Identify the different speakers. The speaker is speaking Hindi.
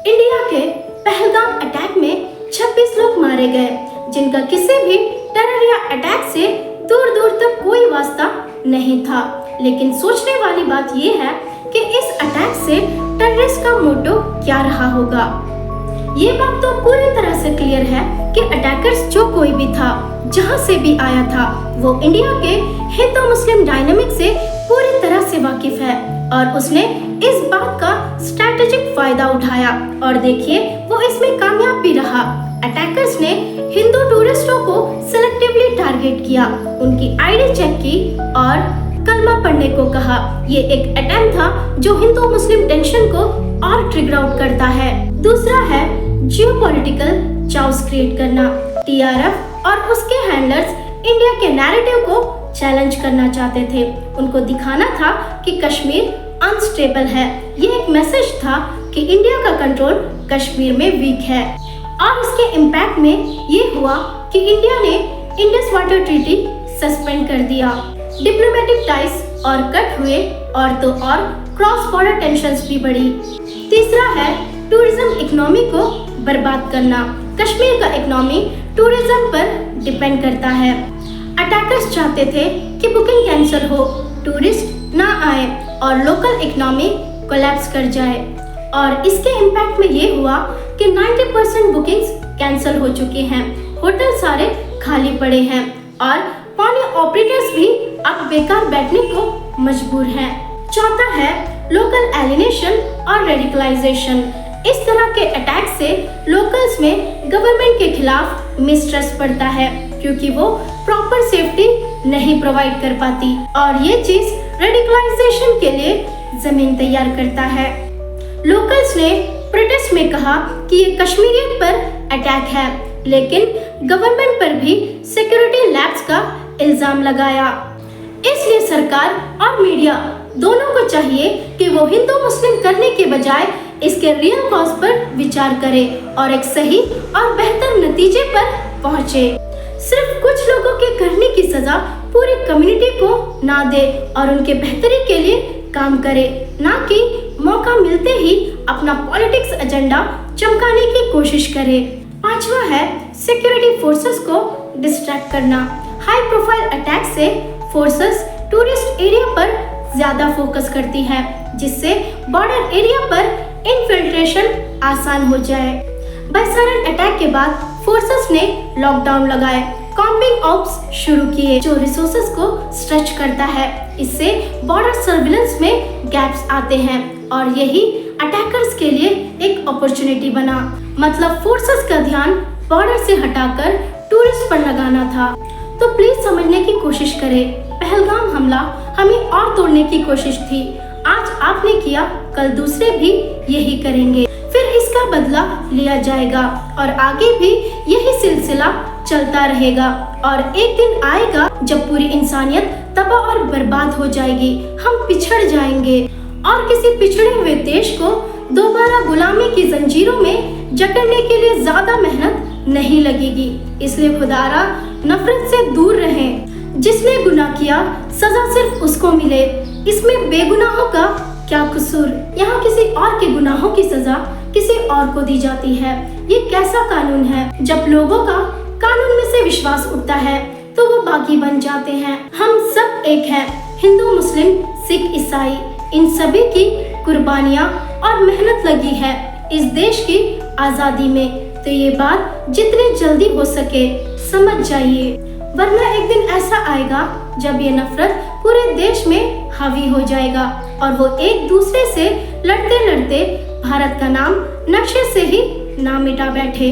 Speaker 1: इंडिया के पहलगाम अटैक में 26 लोग मारे गए, जिनका किसी भी टेरर या अटैक से दूर दूर तक कोई वास्ता नहीं था। लेकिन सोचने वाली बात यह है कि इस अटैक से टेररिस्ट का मोटो क्या रहा होगा। ये बात तो पूरी तरह से क्लियर है कि अटैकर्स जो कोई भी था, जहां से भी आया था, वो इंडिया के हिंदू मुस्लिम डायनामिक से पूरी तरह से वाकिफ है और उसने इस बात का स्ट्रैटेजिक फायदा उठाया और देखिए वो इसमें कामयाब भी रहा। अटैकर्स ने हिंदू टूरिस्टों को सिलेक्टिवली टारगेट किया, उनकी आईडी चेक की और कलमा पढ़ने को कहा। ये एक अटेम्प्ट था जो हिंदू मुस्लिम टेंशन को और ट्रिगर आउट करता है। दूसरा है जियोपॉलिटिकल चाउस क्रिएट करना। टीआरएफ और उसके हैंडलर्स इंडिया के नैरेटिव को चैलेंज करना चाहते थे। उनको दिखाना था कि कश्मीर अनस्टेबल है। ये एक मैसेज था कि इंडिया का कंट्रोल कश्मीर में वीक है और उसके इम्पैक्ट में ये हुआ कि इंडिया ने इंडस वाटर ट्रीटी सस्पेंड कर दिया। डिप्लोमेटिक टाइज और कट हुए और तो और क्रॉस बॉर्डर टेंशंस भी बढ़ी। तीसरा है टूरिज्म इकोनॉमी को बर्बाद करना। कश्मीर का इकोनॉमी टूरिज्म पर डिपेंड करता है। अटैकर्स चाहते थे कि बुकिंग कैंसिल हो, टूरिस्ट ना आए और लोकल इकोनॉमी कोलैप्स कर जाए। और इसके इम्पैक्ट में ये हुआ कि 90% बुकिंग्स कैंसिल हो चुके हैं, होटल सारे खाली पड़े हैं और पानी ऑपरेटर्स भी अब बेकार बैठने को मजबूर हैं। चौथा है लोकल एलिनेशन और रेडिकलाइजेशन। इस तरह के अटैक से लोकल्स में गवर्नमेंट के खिलाफ मिसट्रस्ट बढ़ता है क्योंकि वो प्रॉपर सेफ्टी नहीं प्रोवाइड कर पाती और ये चीज रेडिकलाइजेशन के लिए जमीन तैयार करता है। लोकल्स ने प्रोटेस्ट में कहा कि ये कश्मीरियत पर अटैक है, लेकिन गवर्नमेंट पर भी सिक्योरिटी लैप्स का इल्जाम लगाया। इसलिए सरकार और मीडिया दोनों को चाहिए कि वो हिंदू मुस्लिम करने के बजाय इसके रियल कॉज पर विचार करे और एक सही और बेहतर नतीजे पर पहुंचे। सिर्फ कुछ लोगों के करने की सजा पूरी कम्युनिटी को ना दे और उनके बेहतरी के लिए काम करे, ना कि मौका मिलते ही अपना पॉलिटिक्स एजेंडा चमकाने की कोशिश करे। पांचवा है सिक्योरिटी फोर्सेस को डिस्ट्रैक्ट करना। हाई प्रोफाइल अटैक से फोर्सेस टूरिस्ट एरिया पर ज्यादा फोकस करती है, जिससे बॉर्डर एरिया पर इन्फिल्ट्रेशन आसान हो जाए। बरसारन अटैक के बाद फोर्सेस ने लॉकडाउन लगाए, कॉम्बिंग ऑप्स शुरू किए जो रिसोर्सेस को स्ट्रेच करता है। इससे बॉर्डर सर्विलेंस में गैप्स आते हैं और यही अटैकर्स के लिए एक अपॉर्चुनिटी बना। मतलब फोर्सेस का ध्यान बॉर्डर से हटाकर टूरिस्ट पर लगाना था। तो प्लीज समझने की कोशिश करें, पहलगाम हमला हमें और तोड़ने की कोशिश थी। आज आपने किया, कल दूसरे भी यही करेंगे, फिर इसका बदला लिया जाएगा और आगे भी यही सिलसिला चलता रहेगा। और एक दिन आएगा जब पूरी इंसानियत तबाह और बर्बाद हो जाएगी, हम पिछड़ जाएंगे और किसी पिछड़े हुए देश को दोबारा गुलामी की जंजीरों में जकड़ने के लिए ज्यादा मेहनत नहीं लगेगी। इसलिए खुदारा नफरत से दूर रहें। जिसने गुनाह किया सजा सिर्फ उसको मिले, इसमें बेगुनाहों का क्या कसूर। यहाँ किसी और के गुनाहों की सजा किसी और को दी जाती है। ये कैसा कानून है? जब लोगों का कानून में से विश्वास उठता है तो वो बागी बन जाते हैं। हम सब एक हैं, हिंदू मुस्लिम सिख ईसाई, इन सभी की कुर्बानियाँ और मेहनत लगी है इस देश की आजादी में। तो ये बात जितनी जल्दी हो सके समझ जाइए, वरना एक दिन ऐसा आएगा जब ये नफरत पूरे देश में हावी हो जाएगा और वो एक दूसरे से लड़ते लड़ते भारत का नाम नक्शे से ही ना मिटा बैठे।